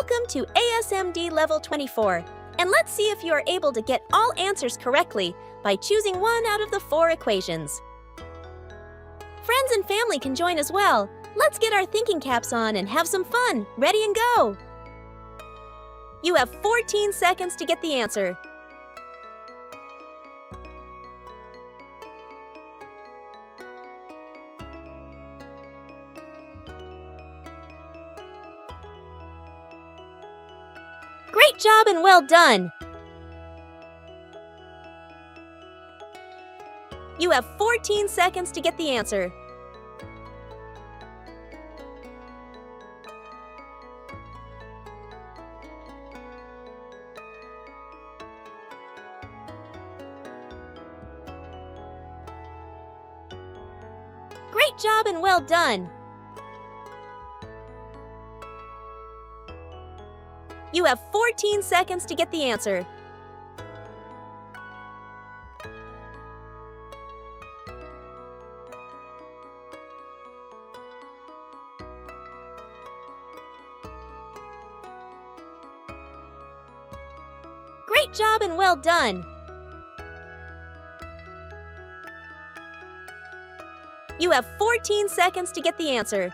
Welcome to ASMD Level 24, and let's see if you are able to get all answers correctly by choosing one out of the 4 equations. Friends and family can join as well. Let's get our thinking caps on and have some fun. Ready and go! You have 14 seconds to get the answer. Great job and well done! You have 14 seconds to get the answer. Great job and well done! You have 14 seconds to get the answer. Great job and well done! You have 14 seconds to get the answer.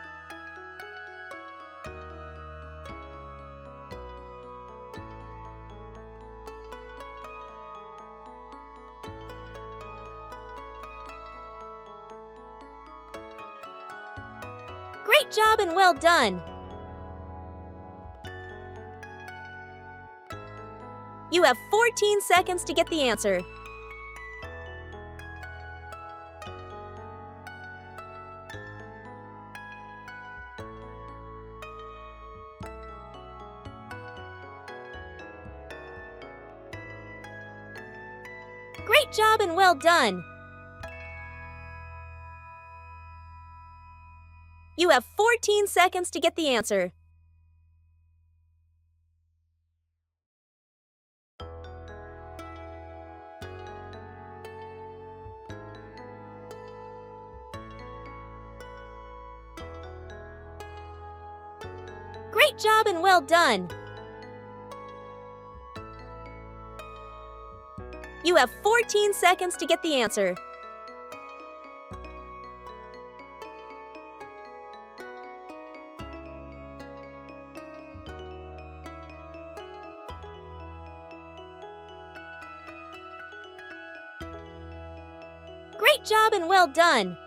Great job and well done! You have 14 seconds to get the answer. Great job and well done! You have 14 seconds to get the answer. Great job and well done! You have 14 seconds to get the answer. Great job and well done!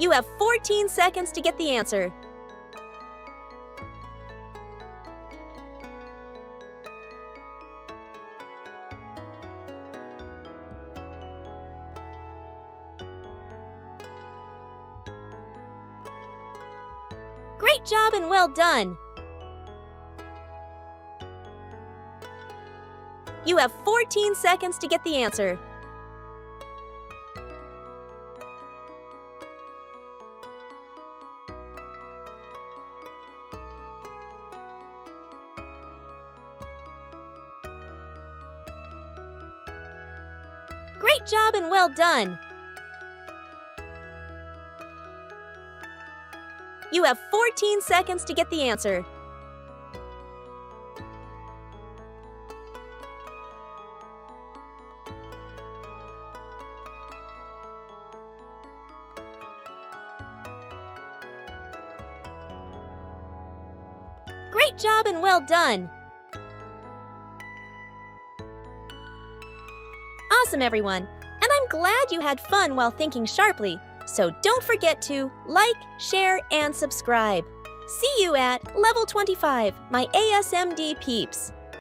You have 14 seconds to get the answer. Great job and well done! You have 14 seconds to get the answer. Great job and well done! You have 14 seconds to get the answer. Great job and well done! Awesome, everyone! And I'm glad you had fun while thinking sharply. So don't forget to like, share, and subscribe. See you at Level 25, my ASMD peeps!